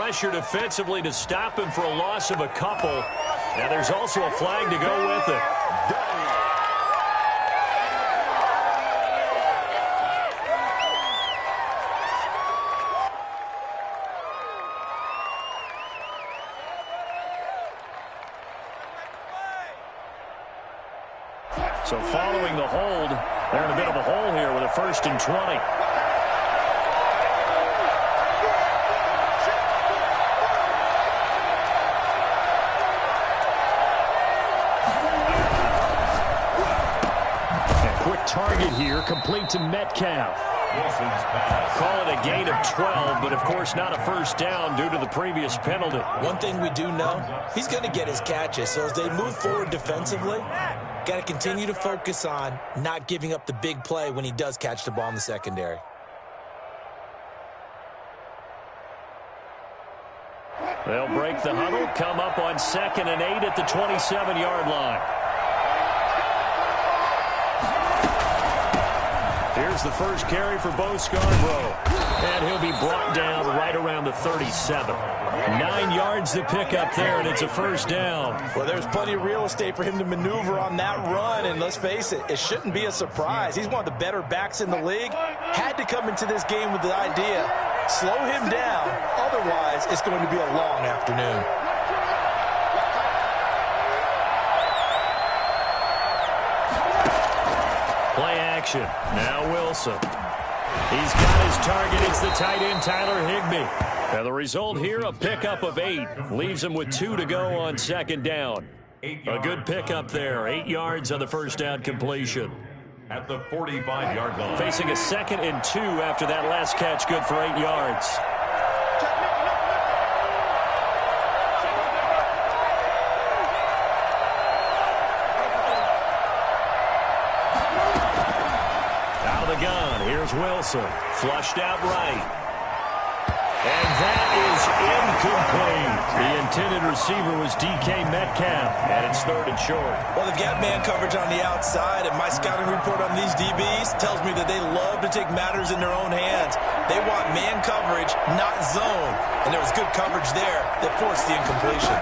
pressure defensively to him for a loss of a couple. And there's also a flag to go with it. So following the hold, they're in a bit of a hole here with a 1st and 20. Target here, complete to Metcalf. Call it a gain of 12, but of course not a first down due to the previous penalty. One thing we do know, he's going to get his catches. So as they move forward defensively, got to continue to focus on not giving up the big play when he does catch the ball in the secondary. They'll break the huddle, come up on 2nd and 8 at the 27-yard line. Here's the first carry for Bo Scarborough. And he'll be brought down right around the 37. 9 yards to pick up there, and it's a first down. Well, there's plenty of real estate for him to maneuver on that run, and let's face it, it shouldn't be a surprise. He's one of the better backs in the league. Had to come into this game with the idea, slow him down, otherwise it's going to be a long afternoon. Play action. Now Wilson. He's got his target. It's the tight end, Tyler Higbee. And the result here, a pickup of 8. Leaves him with 2 to go on 2nd down. A good pickup there. 8 yards on the first down completion. At the 45-yard line. Facing a 2nd and 2 after that last catch, good for 8 yards. Here's Wilson, flushed out right. And that is incomplete. The intended receiver was DK Metcalf, and it's 3rd and short. Well, they've got man coverage on the outside, and my scouting report on these DBs tells me that they love to take matters in their own hands. They want man coverage, not zone. And there was good coverage there that forced the incompletion.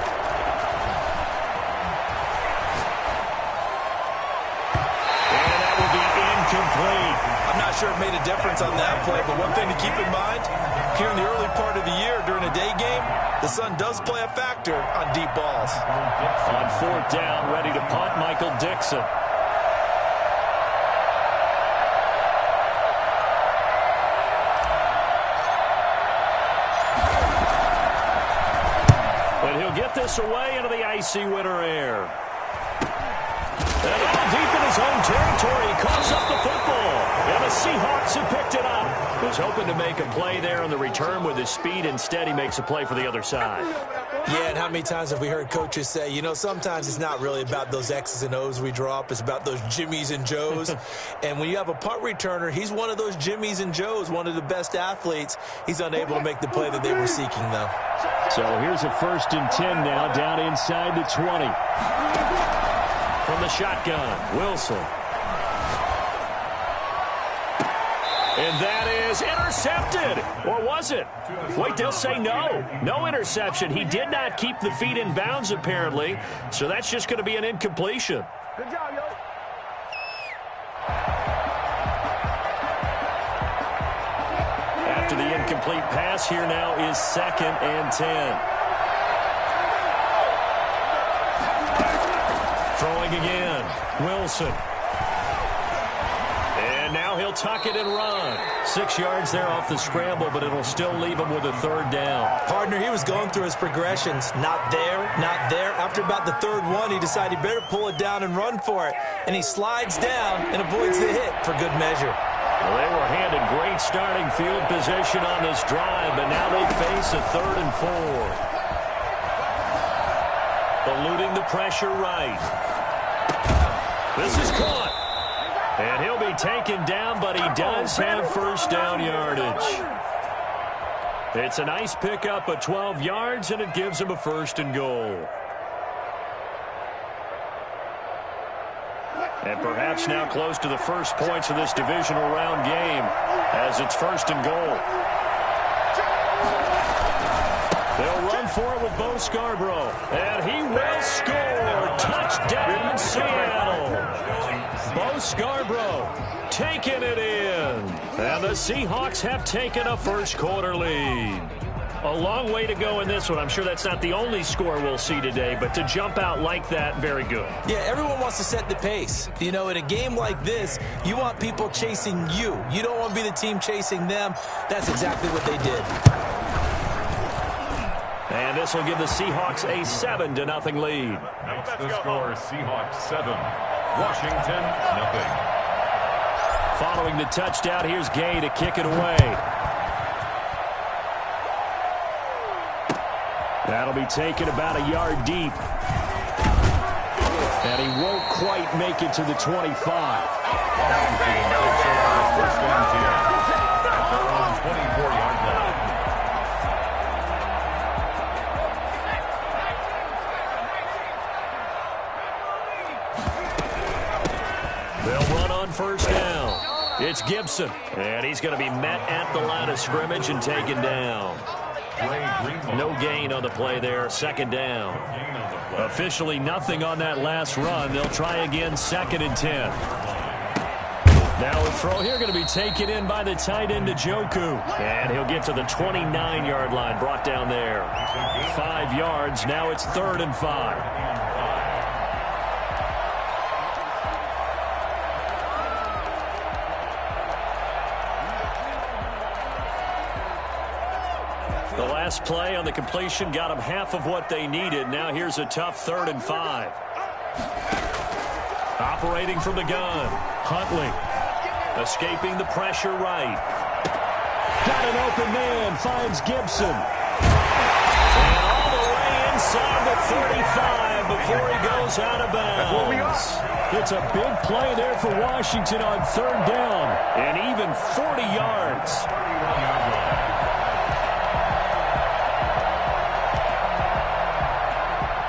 And that will be incomplete. I'm not sure it made a difference on that play, but one thing to keep in mind, here in the early part of the year during a day game, the sun does play a factor on deep balls. On 4th down, ready to punt, Michael Dixon. But he'll get this away into the icy winter air. And all deep in his own territory, he coughs up the football. And the Seahawks have picked it up. Was hoping to make a play there on the return with his speed. Instead, he makes a play for the other side. Yeah, and how many times have we heard coaches say, you know, sometimes it's not really about those X's and O's we drop. It's about those Jimmies and Joes. And when you have a punt returner, he's one of those Jimmies and Joes, one of the best athletes. He's unable to make the play that they were seeking, though. So here's a 1st and 10 now, down inside the 20. From the shotgun, Wilson. And that is intercepted. Or was it? Wait, they'll say no. No interception. He did not keep the feet in bounds, apparently. So that's just going to be an incompletion. Good job, yo. After the incomplete pass, here now is 2nd and 10. Throwing again, Wilson. And now he'll tuck it and run. 6 yards there off the scramble, but it'll still leave him with a 3rd down. Partner, he was going through his progressions. Not there, not there. After about the 3rd one, he decided he better pull it down and run for it. And he slides down and avoids the hit for good measure. Well, they were handed great starting field position on this drive, but now they face a 3rd and 4. Eluding the pressure right. This is caught. And he'll be taken down, but he does have first down yardage. It's a nice pickup of 12 yards, and it gives him a 1st and goal. And perhaps now close to the first points of this divisional round game as it's 1st and goal. They'll run for it with Bo Scarborough. And he will score. Touchdown, Seattle. Bo Scarborough taking it in. And the Seahawks have taken a first-quarter lead. A long way to go in this one. I'm sure that's not the only score we'll see today, but to jump out like that, very good. Yeah, everyone wants to set the pace. You know, in a game like this, you want people chasing you. You don't want to be the team chasing them. That's exactly what they did. And this will give the Seahawks a 7-0 lead. That's the score, Seahawks 7, Washington 0. Following the touchdown, here's Gay to kick it away. That'll be taken about a yard deep. And he won't quite make it to the 25. First and 10 at their own 24-yard line. They'll run on first down. It's Gibson. And he's going to be met at the line of scrimmage and taken down. No gain on the play there. Second down. Officially nothing on that last run. They'll try again, 2nd and 10. Now a throw here going to be taken in by the tight end Njoku. And he'll get to the 29-yard line, brought down there. 5 yards. Now it's 3rd and 5. The last play on the completion got them half of what they needed. Now here's a tough 3rd and 5. Operating from the gun. Huntley. Escaping the pressure right. Got an open man. Finds Gibson. And all the way inside the 35 before he goes out of bounds. It's a big play there for Washington on 3rd down. And even 40 yards.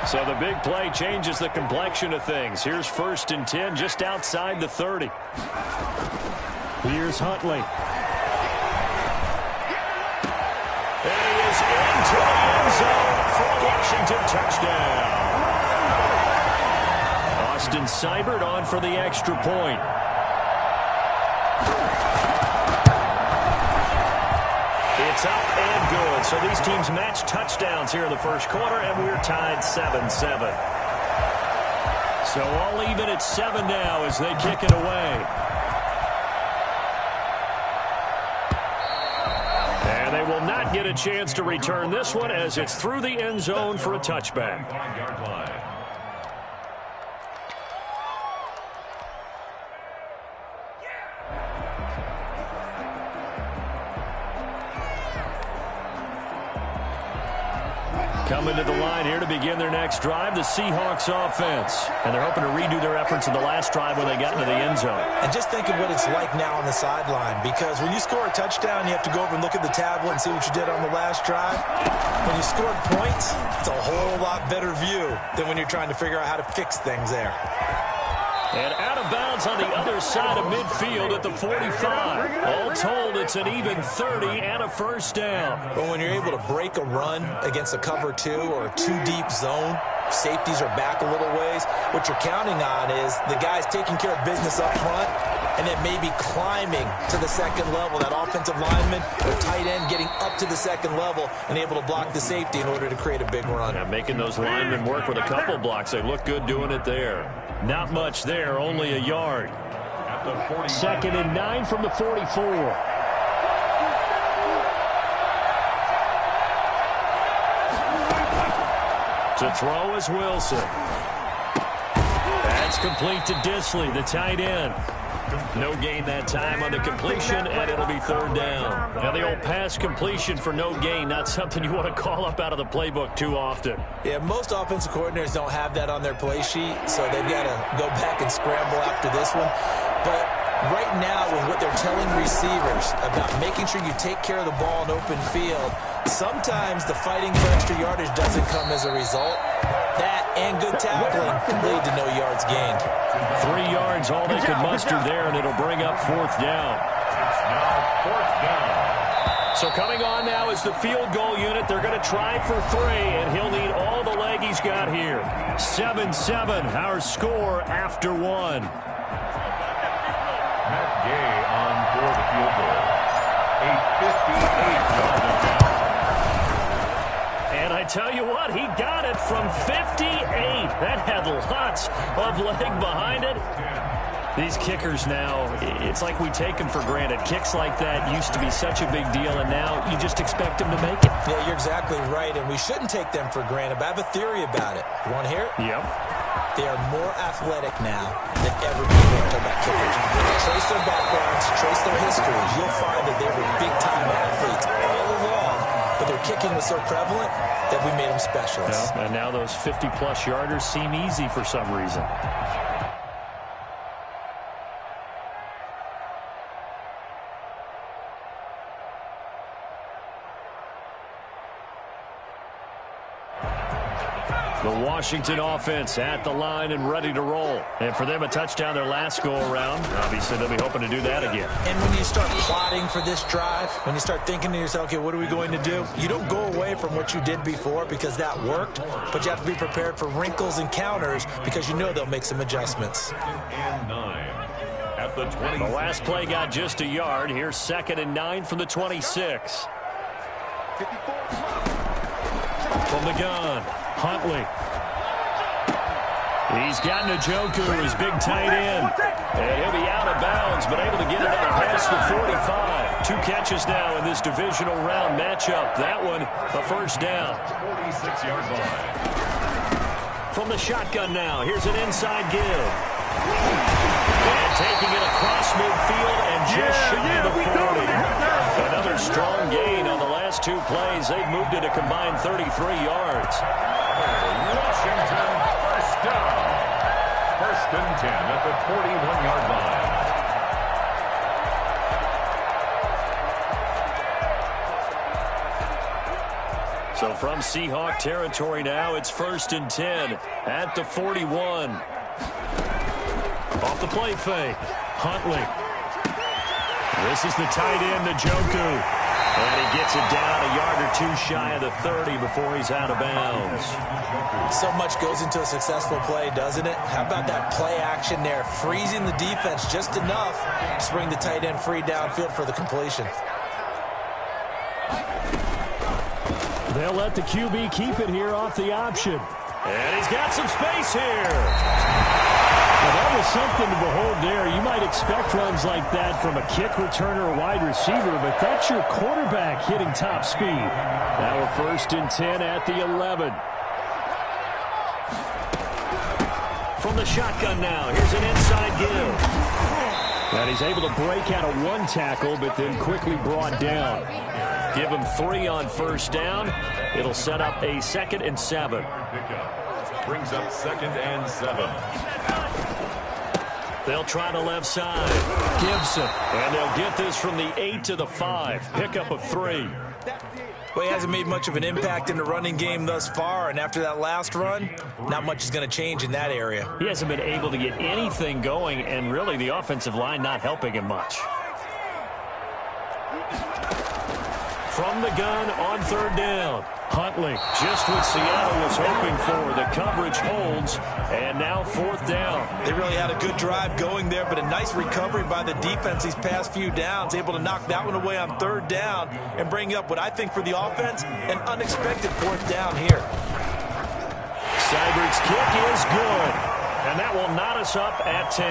So the big play changes the complexion of things. Here's 1st and 10 just outside the 30. Here's Huntley. And he is into the end zone for a Washington touchdown. Austin Seibert on for the extra point. It's up and good. So these teams match touchdowns here in the first quarter, and we're tied 7-7. So all even at 7 now as they kick it away. And they will not get a chance to return this one as it's through the end zone for a touchback. Coming to the line here to begin their next drive, the Seahawks offense. And they're hoping to redo their efforts in the last drive when they got into the end zone. And just think of what it's like now on the sideline, because when you score a touchdown, you have to go over and look at the tablet and see what you did on the last drive. When you scored points, it's a whole lot better view than when you're trying to figure out how to fix things there. And out of bounds on the other side of midfield at the 45. All told, it's an even 30 and a first down. But when you're able to break a run against a cover 2 or a 2-deep zone, safeties are back a little ways. What you're counting on is the guys taking care of business up front and then maybe climbing to the second level. That offensive lineman or tight end getting up to the second level and able to block the safety in order to create a big run. Yeah, making those linemen work with a couple blocks. They look good doing it there. Not much there, only a yard. 2nd and 9 from the 44. To throw is Wilson. That's complete to Disley, the tight end. No gain that time on the completion, and it'll be 3rd down. Now, the old pass completion for no gain, not something you want to call up out of the playbook too often. Yeah, most offensive coordinators don't have that on their play sheet, so they've got to go back and scramble after this one. But right now, with what they're telling receivers about making sure you take care of the ball in open field, sometimes the fighting for extra yardage doesn't come as a result. That and good tackling can lead to no yards gained. 3 yards, all they could muster there, and it'll bring up 4th down. It's now 4th down. So coming on now is the field goal unit. They're going to try for 3, and he'll need all the leg he's got here. 7-7, our score after 1. Matt Gay on for the field goal. A 58-yard attempt. And I tell you what, he got it from 58. That had lots of leg behind it. These kickers now, it's like we take them for granted. Kicks like that used to be such a big deal, and now you just expect them to make it. Yeah, you're exactly right, and we shouldn't take them for granted, but I have a theory about it. You want to hear it? Yep. They are more athletic now than ever before. Talk about kickers. Trace their backgrounds, trace their histories. You'll find that they were big-time athletes all along, but their kicking was so prevalent that we made them specialists. Yeah, and now those 50-plus yarders seem easy for some reason. The Washington offense at the line and ready to roll. And for them, a touchdown their last go-around. Obviously, they'll be hoping to do that again. And when you start plotting for this drive, when you start thinking to yourself, okay, what are we going to do? You don't go away from what you did before because that worked, but you have to be prepared for wrinkles and counters because you know they'll make some adjustments. And 9 at the 20. The last play got just a yard. Here's 2nd and 9 from the 26. From the gun, Huntley. He's got Njoku, his big tight end. And he'll be out of bounds, but able to get it out past the 45. 2 catches now in this divisional round matchup. That one, a first down. 46-yard line. From the shotgun now, here's an inside give. And taking it across midfield and just shy of the 40. Another strong gain on the last 2 plays. They've moved it a combined 33 yards. Washington, first down. 1st and 10 at the 41-yard line. So from Seahawk territory now, it's 1st and 10 at the 41. Off the play fake, Huntley. This is the tight end, Njoku. And he gets it down a yard or 2 shy of the 30 before he's out of bounds. So much goes into a successful play, doesn't it? How about that play action there, freezing the defense just enough to bring the tight end free downfield for the completion. They'll let the QB keep it here off the option. And he's got some space here. Well, that was something to behold there. You might expect runs like that from a kick returner or wide receiver, but that's your quarterback hitting top speed. Now a 1st and 10 at the 11. From the shotgun now, here's an inside give. And he's able to break out of 1 tackle, but then quickly brought down. Give him 3 on first down. It'll set up a 2nd and 7. Brings up 2nd and 7. They'll try the left side. Gibson. And they'll get this from the 8 to the 5. Pickup of 3. Well, he hasn't made much of an impact in the running game thus far, and after that last run, not much is going to change in that area. He hasn't been able to get anything going, and really the offensive line not helping him much. From the gun on 3rd down. Huntley, just what Seattle was hoping for. The coverage holds, and now 4th down. They really had a good drive going there, but a nice recovery by the defense these past few downs, able to knock that one away on 3rd down and bring up what I think for the offense, an unexpected 4th down here. Seibert's kick is good, and that will knot us up at 10.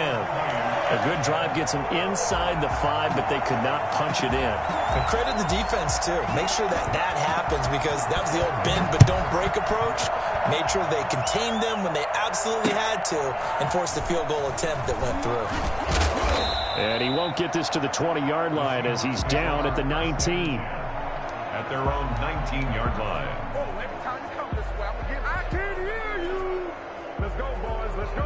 A good drive gets them inside the 5, but they could not punch it in. And credit the defense, too. Make sure that that happens because that was the old bend but don't break approach. Made sure they contained them when they absolutely had to and forced the field goal attempt that went through. And he won't get this to the 20-yard line as he's down at the 19. At their own 19-yard line. Oh, every time you come this way, I'm going to get, I can hear you. Let's go, boys. Let's go.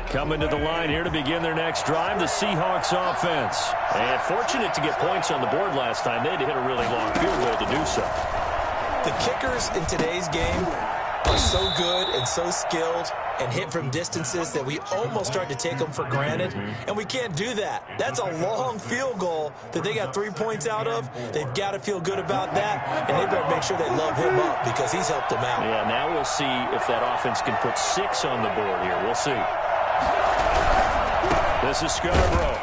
Coming to the line here to begin their next drive, the Seahawks offense. And fortunate to get points on the board last time. They had to hit a really long field goal to do so. The kickers in today's game are so good and so skilled and hit from distances that we almost start to take them for granted, and we can't do that. That's a long field goal that they got 3 points out of. They've got to feel good about that, and they better make sure they love him up because he's helped them out. Yeah, now we'll see if that offense can put 6 on the board here. We'll see. This is Scarborough.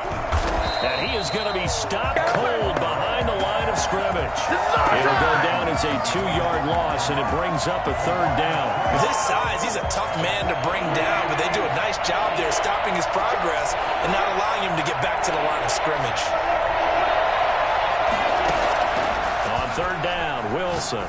And he is going to be stopped cold behind the line of scrimmage. It'll go down as a 2-yard loss, and it brings up a 3rd down. With his size, he's a tough man to bring down, but they do a nice job there stopping his progress and not allowing him to get back to the line of scrimmage. On 3rd down, Wilson.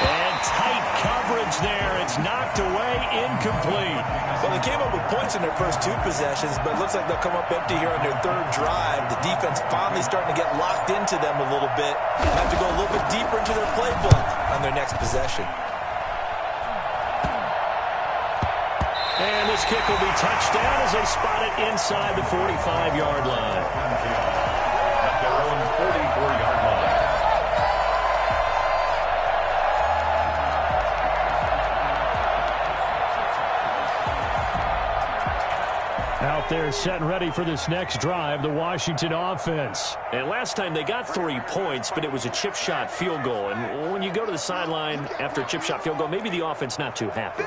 And tight coverage there. It's knocked away, incomplete. Well, they came up with points in their first 2 possessions, but it looks like they'll come up empty here on their 3rd drive. The defense finally starting to get locked into them a little bit. Have to go a little bit deeper into their playbook on their next possession. And this kick will be touched down as they spot it inside the 45-yard line. At their own 44-yard line. Out there set and ready for this next drive, the Washington offense. And last time they got 3 points, but it was a chip shot field goal. And when you go to the sideline after a chip shot field goal, maybe the offense not too happy.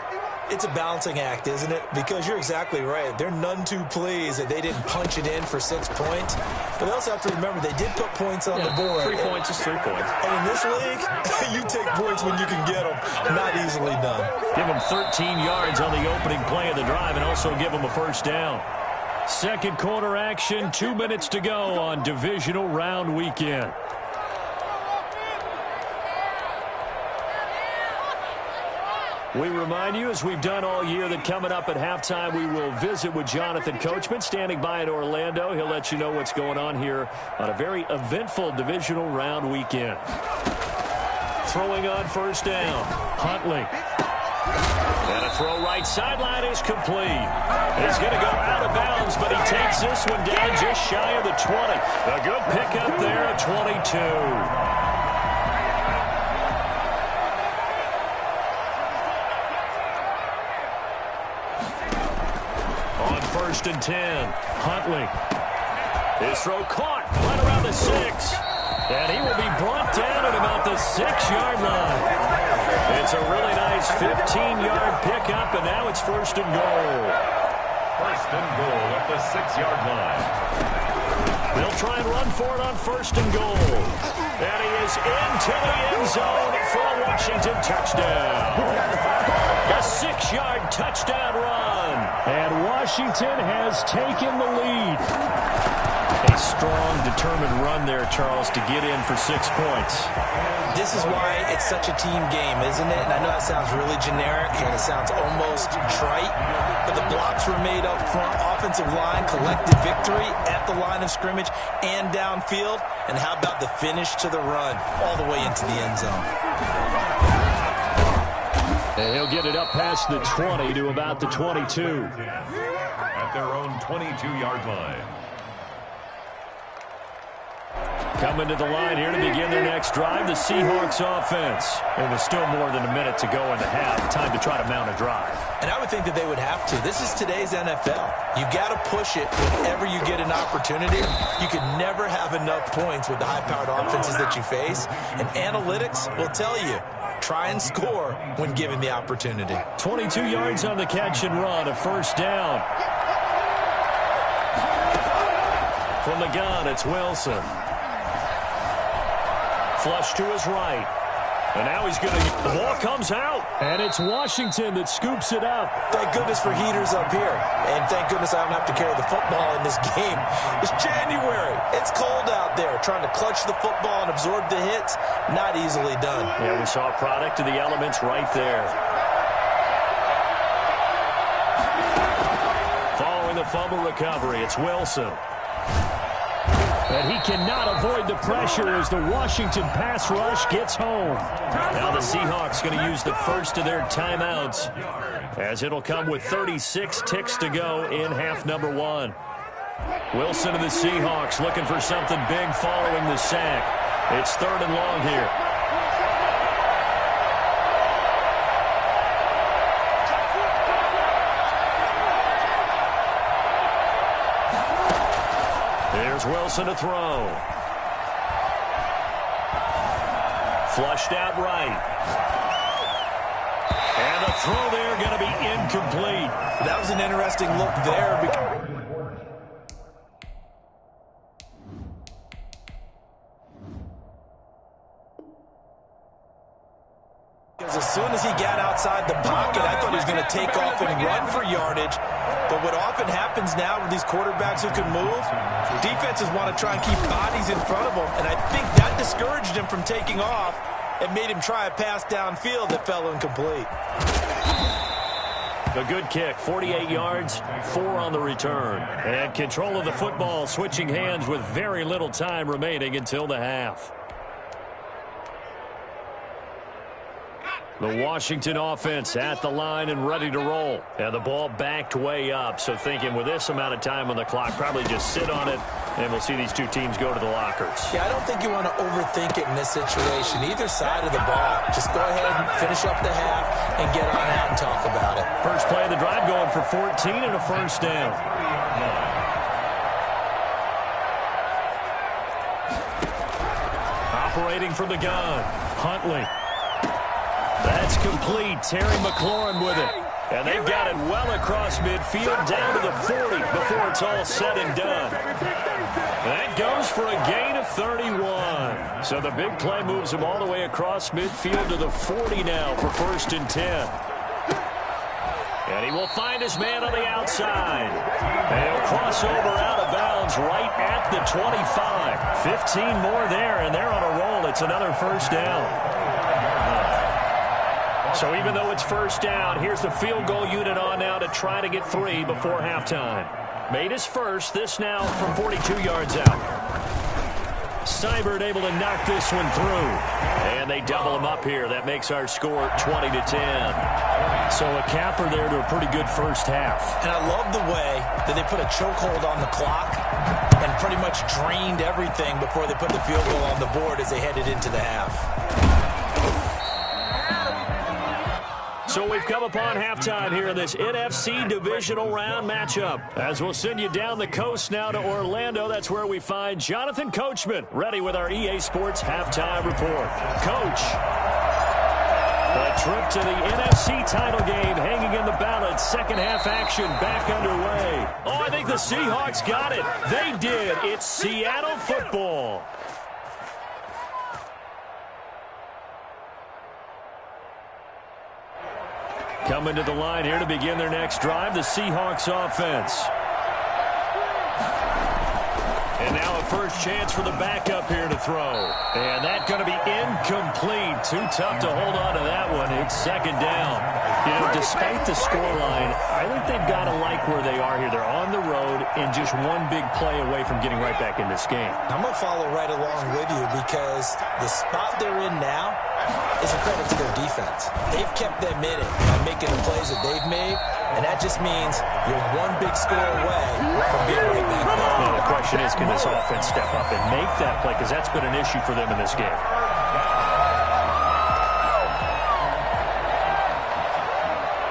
It's a balancing act, isn't it? Because you're exactly right. They're none too pleased that they didn't punch it in for 6 points. But they also have to remember they did put points on the board. 3 points is 3 points. And in this league, you take points when you can get them. Not easily done. Give them 13 yards on the opening play of the drive and also give them a 1st down. Second quarter action, 2 minutes to go on divisional round weekend. We remind you, as we've done all year, that coming up at halftime, we will visit with Jonathan Coachman, standing by in Orlando. He'll let you know what's going on here on a very eventful divisional round weekend. Throwing on 1st down, Huntley. And a throw right sideline is complete. He's going to go out of bounds, but he takes this one down just shy of the 20. A good pickup there at 22. On 1st and 10, Huntley. His throw caught right around the 6. And he will be brought down at about the 6-yard line. It's a really nice 15-yard pickup, and now it's 1st and goal. 1st and goal at the 6-yard line. They'll try and run for it on 1st and goal. And he is into the end zone for a Washington touchdown. A 6-yard touchdown run. And Washington has taken the lead. A strong, determined run there, Charles, to get in for 6 points. This is why it's such a team game, isn't it? And I know that sounds really generic and it sounds almost trite, but the blocks were made up front, offensive line, collective victory at the line of scrimmage and downfield. And how about the finish to the run all the way into the end zone? And he'll get it up past the 20 to about the 22. At their own 22-yard line. Coming to the line here to begin their next drive, the Seahawks offense. And with still more than a minute to go in the half, time to try to mount a drive. And I would think that they would have to. This is today's NFL. You got to push it whenever you get an opportunity. You can never have enough points with the high-powered offenses that you face. And analytics will tell you, try and score when given the opportunity. 22 yards on the catch and run, a 1st down. From the gun, it's Wilson. Flush to his right. And now he's going to... The ball comes out. And it's Washington that scoops it up. Thank goodness for heaters up here. And thank goodness I don't have to carry the football in this game. It's January. It's cold out there. Trying to clutch the football and absorb the hits, not easily done. Yeah, we saw a product of the elements right there. Following the fumble recovery, it's Wilson. And he cannot avoid the pressure as the Washington pass rush gets home. Now the Seahawks going to use the first of their timeouts, as it'll come with 36 ticks to go in half number 1. Wilson and the Seahawks looking for something big following the sack. It's 3rd and long here. Here's Wilson to throw. Flushed out right. And the throw there going to be incomplete. That was an interesting look there. Because as soon as he got outside the pocket, I thought he was going to take off and run for yardage. But what often happens now with these quarterbacks who can move, defenses want to try and keep bodies in front of them. And I think that discouraged him from taking off and made him try a pass downfield that fell incomplete. A good kick, 48 yards, 4 on the return. And control of the football switching hands with very little time remaining until the half. The Washington offense at the line and ready to roll. And the ball backed way up, so thinking with this amount of time on the clock, probably just sit on it, and we'll see these two teams go to the lockers. Yeah, I don't think you want to overthink it in this situation. Either side of the ball, just go ahead and finish up the half and get on out and talk about it. First play of the drive going for 14 and a first down. Operating from the gun, Huntley. That's complete. Terry McLaurin with it. And they've got it well across midfield down to the 40 before it's all said and done. That goes for a gain of 31. So the big play moves him all the way across midfield to the 40 now for 1st and 10. And he will find his man on the outside. And he'll cross over out of bounds right at the 25. 15 more there, and they're on a roll. It's another first down. So even though it's first down, here's the field goal unit on now to try to get 3 before halftime. Made his first, this now from 42 yards out. Seibert able to knock this one through. And they double him up here. That makes our score 20-10. So a capper there to a pretty good first half. And I love the way that they put a chokehold on the clock and pretty much drained everything before they put the field goal on the board as they headed into the half. So we've come upon halftime here in this NFC divisional round matchup. As we'll send you down the coast now to Orlando, that's where we find Jonathan Coachman ready with our EA Sports halftime report. Coach, a trip to the NFC title game hanging in the balance. Second half action back underway. Oh, I think the Seahawks got it. They did. It's Seattle football. Coming to the line here to begin their next drive, the Seahawks offense. And now a first chance for the backup here to throw. And that's going to be incomplete. Too tough to hold on to that one. It's second down. You know, despite the scoreline, I think they've got to like where they are here. They're on the road and just one big play away from getting right back in this game. I'm going to follow right along with you because the spot they're in now is a credit to their defense. They've kept them in it by making the plays that they've made, and that just means you're one big score away from being right back there. Well, the question is, can this offense step up and make that play? Because that's been an issue for them in this game.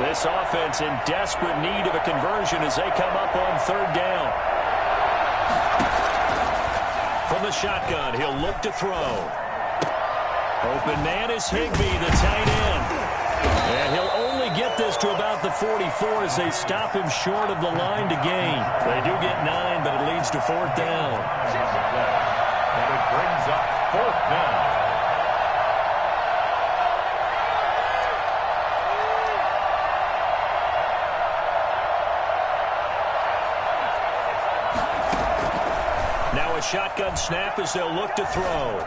This offense in desperate need of a conversion as they come up on third down. From the shotgun, he'll look to throw. Open man is Higbee, the tight end. And he'll only get this to about the 44 as they stop him short of the line to gain. They do get 9, but it leads to fourth down. And it brings up fourth down. Now a shotgun snap as they'll look to throw.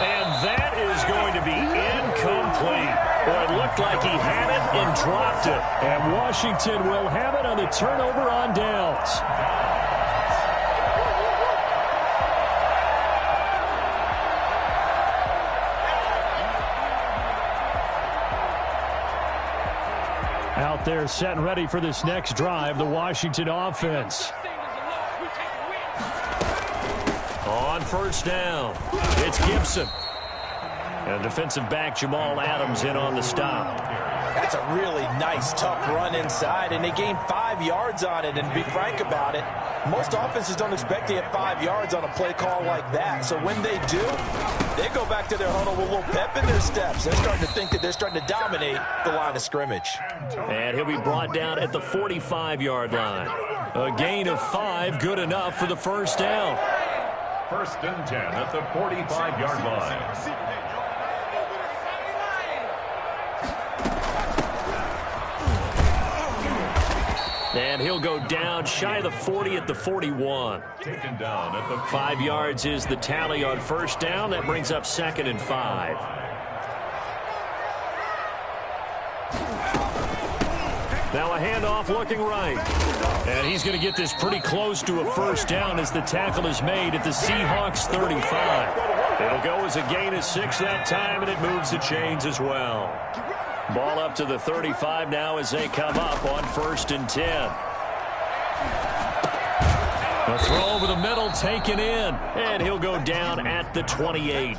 And that is going to be incomplete. Well, it looked like he had it and dropped it. And Washington will have it on the turnover on downs. Out there set and ready for this next drive, the Washington offense. On first down, it's Gibson. And defensive back Jamal Adams in on the stop. That's a really nice, tough run inside, and they gained 5 yards on it. And to be frank about it, Most offenses don't expect to get 5 yards on a play call like that. So when they do, they go back to their huddle with a little pep in their steps. They're starting to think that they're starting to dominate the line of scrimmage. And he'll be brought down at the 45-yard line. A gain of 5, good enough for the first down. 1st and 10 at the 45-yard line. And he'll go down shy of the 40 at the 41. Taken down at the 5 yards is the tally on first down. That brings up 2nd and 5. Now a handoff looking right. And he's going to get this pretty close to a first down as the tackle is made at the Seahawks 35. It'll go as a gain of 6 that time, and it moves the chains as well. Ball up to the 35 now as they come up on 1st and 10. A throw over the middle taken in, and he'll go down at the 28.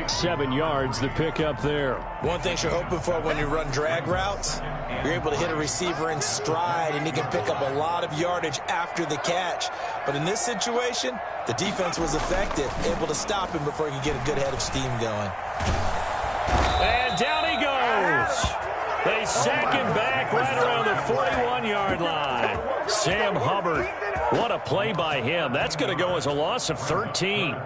7 yards the pickup there. One thing you're hoping for when you run drag routes, you're able to hit a receiver in stride, and he can pick up a lot of yardage after the catch. But in this situation, the defense was effective, able to stop him before he could get a good head of steam going. And down he goes. They sack him back right around the 41-yard line. Sam Hubbard, what a play by him. That's going to go as a loss of 13.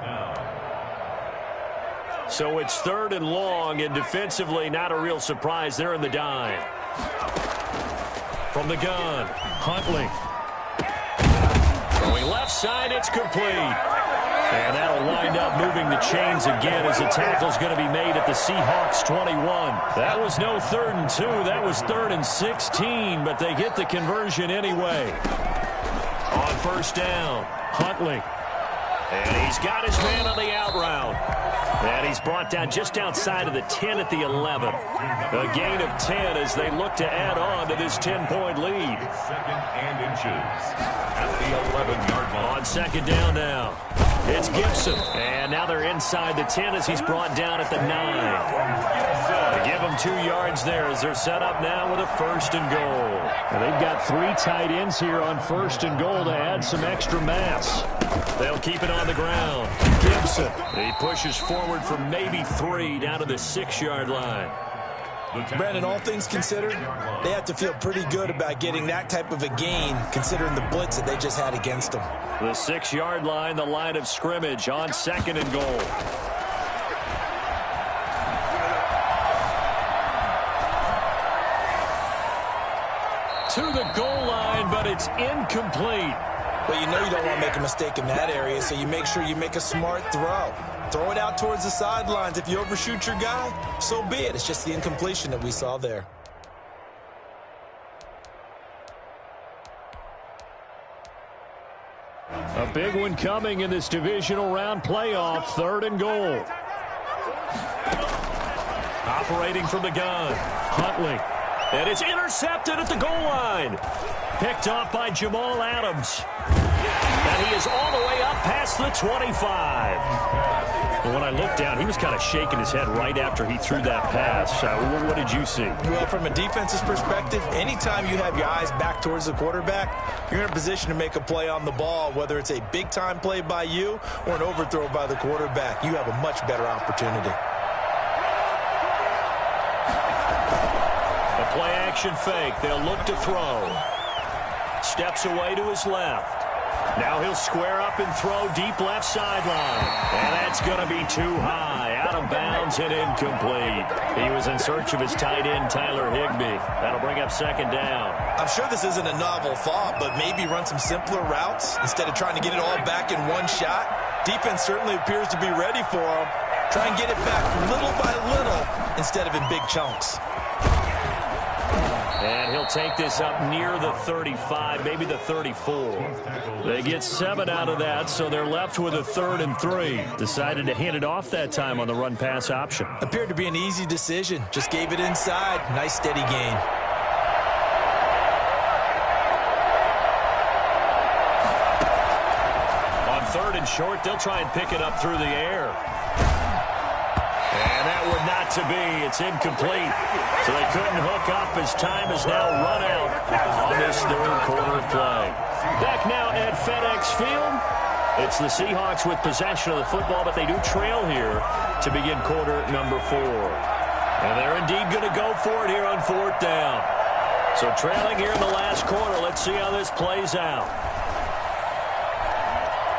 So it's 3rd and long, and defensively not a real surprise. They're in the dime. From the gun, Huntley. Going left side, it's complete. And that'll wind up moving the chains again as the tackle's going to be made at the Seahawks 21. That was no 3rd and 2. That was 3rd and 16, but they get the conversion anyway. On first down, Huntley. And he's got his man on the out route. And he's brought down just outside of the 10 at the 11. A gain of 10 as they look to add on to this 10-point lead. 2nd and inches at the 11-yard line. On 2nd down now, it's Gibson. And now they're inside the 10 as he's brought down at the 9. They give him 2 yards there as they're set up now with a 1st and goal. And they've got 3 tight ends here on 1st and goal to add some extra mass. They'll keep it on the ground. Gibson, he pushes forward for maybe 3 down to the 6-yard line. Brandon, all things considered, they have to feel pretty good about getting that type of a gain considering the blitz that they just had against them. The 6-yard line, the line of scrimmage on 2nd and goal. To the goal line, but it's incomplete. But you know you don't want to make a mistake in that area, so you make sure you make a smart throw. Throw it out towards the sidelines. If you overshoot your guy, so be it. It's just the incompletion that we saw there. A big one coming in this divisional round playoff, 3rd and goal. Operating from the gun, Huntley. And it's intercepted at the goal line. Picked off by Jamal Adams. And he is all the way up past the 25. And when I looked down, he was kind of shaking his head right after he threw that pass. What did you see? Well, from a defense's perspective, anytime you have your eyes back towards the quarterback, you're in a position to make a play on the ball, whether it's a big-time play by you or an overthrow by the quarterback. You have a much better opportunity. A play-action fake. They'll look to throw. Steps away to his left. Now he'll square up and throw deep left sideline. And that's going to be too high. Out of bounds and incomplete. He was in search of his tight end, Tyler Higbee. That'll bring up 2nd down. I'm sure this isn't a novel thought, but maybe run some simpler routes instead of trying to get it all back in one shot. Defense certainly appears to be ready for him. Try and get it back little by little instead of in big chunks. And he'll take this up near the 35, maybe the 34. They get 7 out of that, so they're left with a 3rd and 3. Decided to hand it off that time on the run-pass option. Appeared to be an easy decision. Just gave it inside. Nice, steady gain. On 3rd and short, they'll try and pick it up through the air. And that would not to be. It's incomplete. So they couldn't hook up as time has now run out on this 3rd quarter of play. Back now at FedEx Field. It's the Seahawks with possession of the football, but they do trail here to begin quarter number 4. And they're indeed going to go for it here on 4th down. So trailing here in the last quarter. Let's see how this plays out.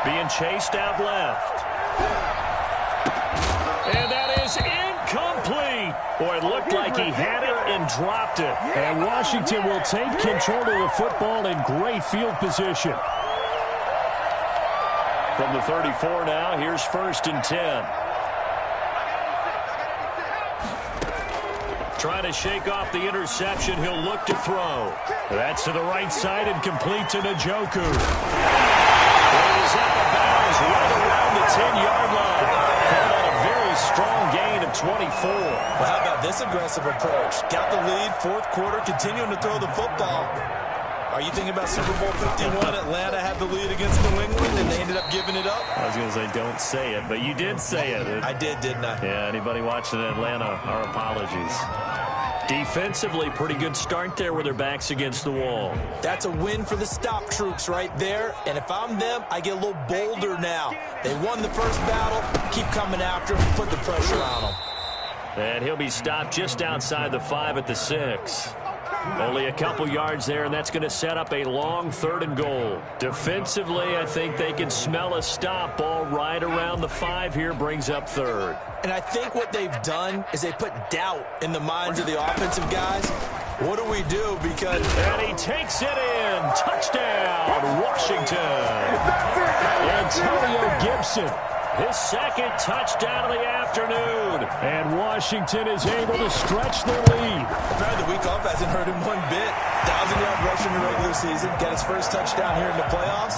Being chased out left. And that is incomplete. Boy, it looked like he had it and dropped it. And Washington will take control of the football in great field position. From the 34 now, here's 1st and 10. Trying to shake off the interception. He'll look to throw. That's to the right side and complete to Njoku. It is out of bounds right around the 10-yard line. Called on a very strong gain of 24. Well, how about this aggressive approach? Got the lead, 4th quarter, continuing to throw the football. Are you thinking about Super Bowl 51? Atlanta had the lead against New England, and they ended up giving it up? I was going to say, don't say it, but you did say it. I did, didn't I? Yeah, anybody watching Atlanta, our apologies. Defensively, pretty good start there with their backs against the wall. That's a win for the stop troops right there. And if I'm them, I get a little bolder now. They won the first battle. Keep coming after them. Put the pressure on them. And he'll be stopped just outside the 5 at the 6. Only a couple yards there, and that's going to set up a long 3rd and goal. Defensively, I think they can smell a stop ball right around the 5 here, brings up 3rd. And I think what they've done is they put doubt in the minds of the offensive guys. What do we do? Because... And he takes it in. Touchdown, Washington. Antonio Gibson. His 2nd touchdown of the afternoon. And Washington is able to stretch their lead. Apparently the week off hasn't hurt him one bit. 1,000-yard rush in the regular season. Got his first touchdown here in the playoffs.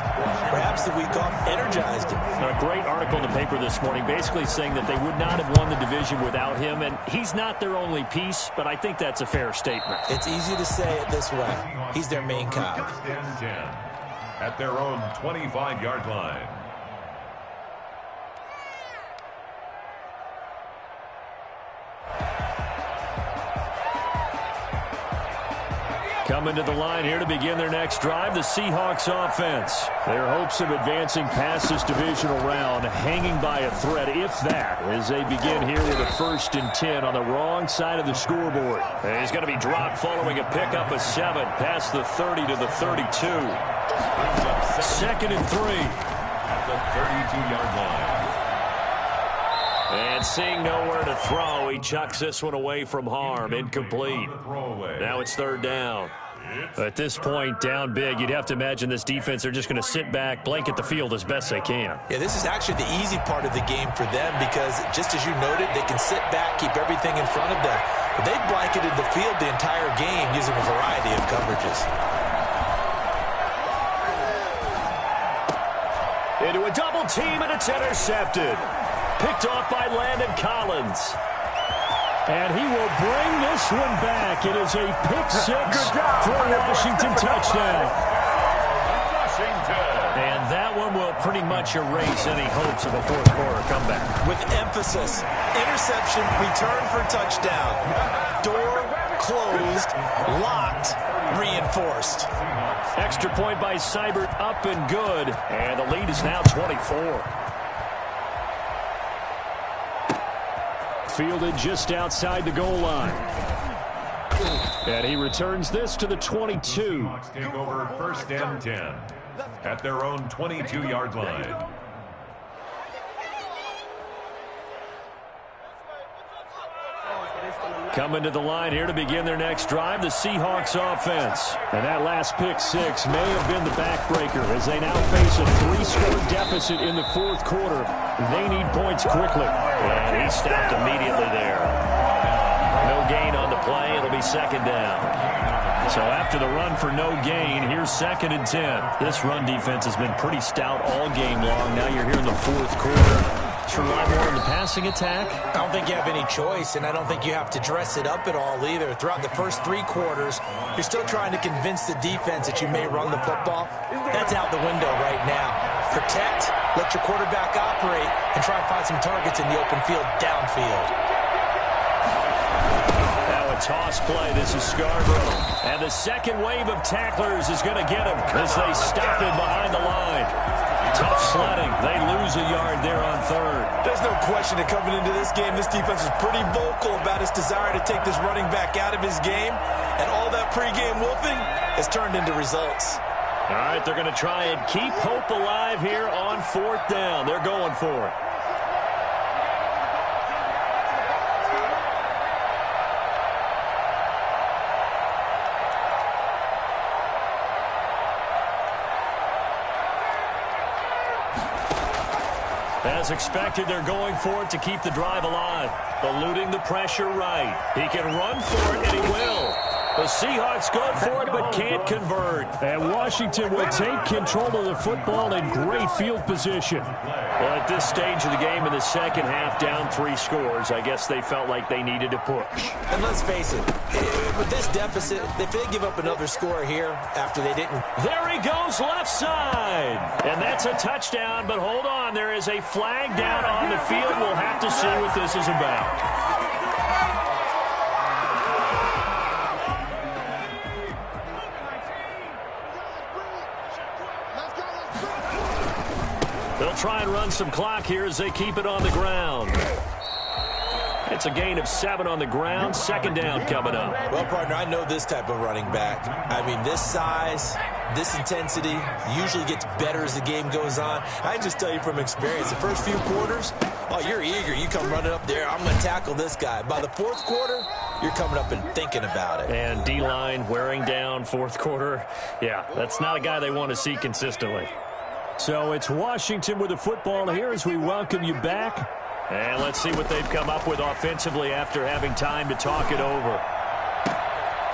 Perhaps the week off energized him. A great article in the paper this morning basically saying that they would not have won the division without him. And he's not their only piece, but I think that's a fair statement. It's easy to say it this way. He's their main cog. 1st and 10 at their own 25-yard line. Coming to the line here to begin their next drive, the Seahawks offense. Their hopes of advancing past this divisional round hanging by a thread, if that, as they begin here with a 1st and 10 on the wrong side of the scoreboard. And he's going to be dropped following a pickup of 7 past the 30 to the 32. 2nd and 3. At the 32-yard line. And seeing nowhere to throw, he chucks this one away from harm. Incomplete. Now it's 3rd down. At this point, down big, you'd have to imagine this defense, they're just going to sit back, blanket the field as best they can. Yeah, this is actually the easy part of the game for them because, just as you noted, they can sit back, keep everything in front of them. But they've blanketed the field the entire game using a variety of coverages. Into a double team, and it's intercepted. Picked off by Landon Collins. And he will bring this one back. It is a pick 6 for a Washington touchdown. And that one will pretty much erase any hopes of a 4th quarter comeback. With emphasis, interception, return for touchdown. Door closed, locked, reinforced. Extra point by Seibert, up and good. And the lead is now 24. Fielded just outside the goal line. And he returns this to the 22. Seahawks take over 1st and 10 at their own 22-yard line. Coming to the line here to begin their next drive, the Seahawks offense. And that last pick 6 may have been the backbreaker as they now face a 3-score deficit in the 4th quarter. They need points quickly. And he stopped immediately there. No gain on the play. It'll be 2nd down. So after the run for no gain, here's 2nd and 10. This run defense has been pretty stout all game long. Now you're here in the 4th quarter. To rely more on the passing attack? I don't think you have any choice, and I don't think you have to dress it up at all either. Throughout the first 3 quarters, you're still trying to convince the defense that you may run the football. That's out the window right now. Protect, let your quarterback operate, and try and find some targets in the open field downfield. Now a toss play. This is Scarborough. And the second wave of tacklers is going to get him as they stop him behind the line. They lose a yard there on third. There's no question that coming into this game, this defense is pretty vocal about its desire to take this running back out of his game. And all that pregame wolfing has turned into results. All right, they're going to try and keep hope alive here on fourth down. They're going for it. As expected, they're going for it to keep the drive alive. Eluding the pressure right. He can run for it, and he will. The Seahawks go for it, but can't convert. And Washington will take control of the football in great field position. Well, at this stage of the game in the second half, down 3 scores, I guess they felt like they needed to push. And let's face it, with this deficit, if they give up another score here after they didn't. There he goes left side. And that's a touchdown, but hold on. There is a flag down on the field. We'll have to see what this is about. They'll try and run some clock here as they keep it on the ground. It's a gain of 7 on the ground. Second down coming up. Well, partner, I know this type of running back. I mean, this size, this intensity usually gets better as the game goes on. I can just tell you from experience, the first few quarters, oh, you're eager. You come running up there, I'm going to tackle this guy. By the fourth quarter, you're coming up and thinking about it. And D-line wearing down fourth quarter. Yeah, that's not a guy they want to see consistently. So it's Washington with the football here as we welcome you back. And let's see what they've come up with offensively after having time to talk it over.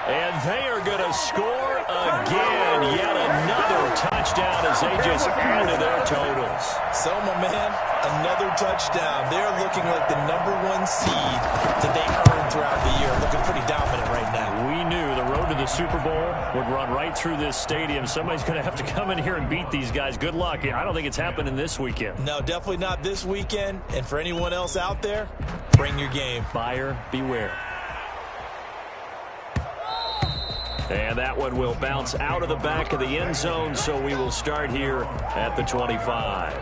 And they are going to score again. Yet another touchdown as they just add to their totals. So, my man, another touchdown. They're looking like the #1 seed that they earned throughout the year. Looking pretty dominant right now. We knew the road to the Super Bowl would run right through this stadium. Somebody's going to have to come in here and beat these guys. Good luck. I don't think it's happening this weekend. No, definitely not this weekend. And for anyone else out there, bring your game. Buyer beware. And that one will bounce out of the back of the end zone, so we will start here at the 25.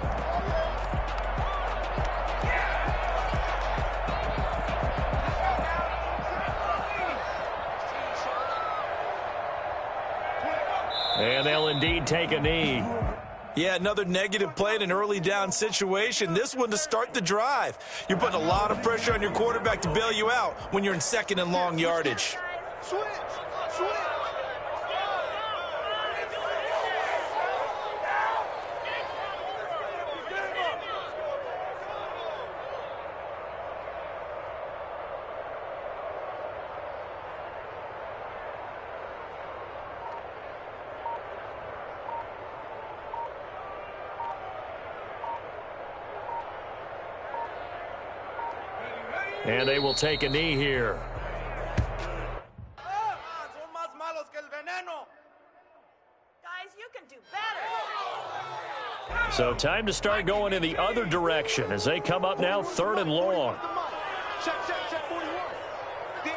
And they'll indeed take a knee. Yeah, another negative play in an early down situation. This one to start the drive. You're putting a lot of pressure on your quarterback to bail you out when you're in second and long yardage. Switch. And they will take a knee here. Guys, you can do better. So time to start going in the other direction as they come up now 3rd and long. Check, 41. Dig.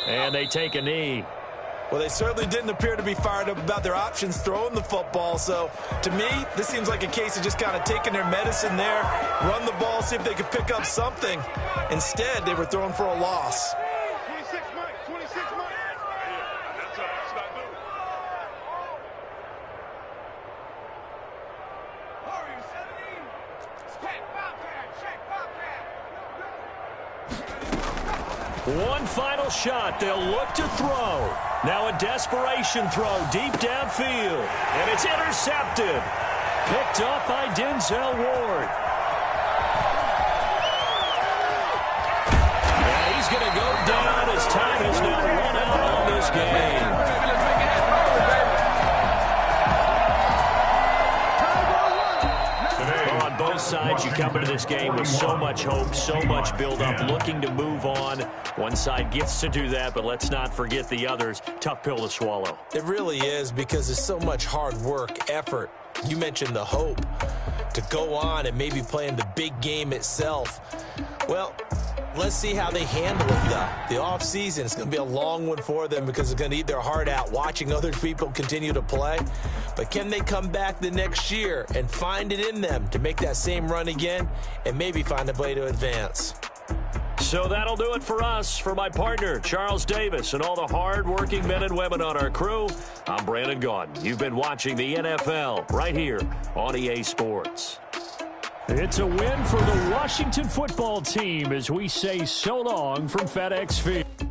And they take a knee. Well, they certainly didn't appear to be fired up about their options throwing the football. So, to me, this seems like a case of just kind of taking their medicine there, run the ball, see if they could pick up something. Instead, they were throwing for a loss. 26 Mike. That's not good. One final shot. They'll look to throw. Now a desperation throw deep downfield. And it's intercepted. Picked up by Denzel Ward. And he's going to go down as time has now run out on this game. On both sides sides, you come into this game with so much hope, so much build-up, looking to move on. One side gets to do that, but let's not forget the others. Tough pill to swallow. It really is, because there's so much hard work, effort. You mentioned the hope to go on and maybe play in the big game itself. Well, let's see how they handle it, though. The offseason is going to be a long one for them because they're going to eat their heart out watching other people continue to play. But can they come back the next year and find it in them to make that same run again and maybe find a way to advance? So that'll do it for us. For my partner, Charles Davis, and all the hard-working men and women on our crew, I'm Brandon Gaudin. You've been watching the NFL right here on EA Sports. It's a win for the Washington football team as we say so long from FedEx Field.